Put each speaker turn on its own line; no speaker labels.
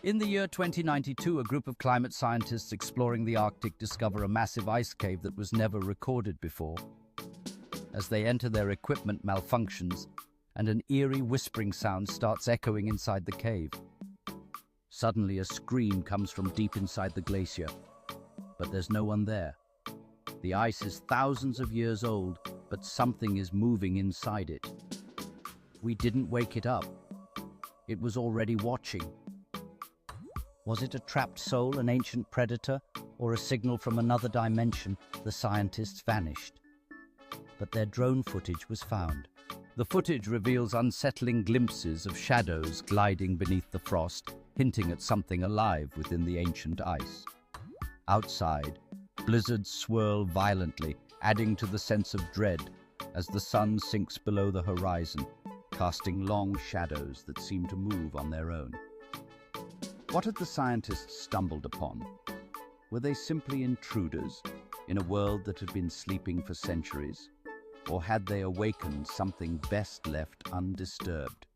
In the year 2092, a group of climate scientists exploring the Arctic discover a massive ice cave that was never recorded before. As they enter, their equipment malfunctions, and an eerie whispering sound starts echoing inside the cave. Suddenly, a scream comes from deep inside the glacier, but there's no one there. The ice is thousands of years old, but something is moving inside it. We didn't wake it up. It was already watching. Was it a trapped soul, an ancient predator, or a signal from another dimension? The scientists vanished. But their drone footage was found. The footage reveals unsettling glimpses of shadows gliding beneath the frost, hinting at something alive within the ancient ice. Outside, blizzards swirl violently, adding to the sense of dread as the sun sinks below the horizon, casting long shadows that seem to move on their own. What had the scientists stumbled upon? Were they simply intruders in a world that had been sleeping for centuries? Or had they awakened something best left undisturbed?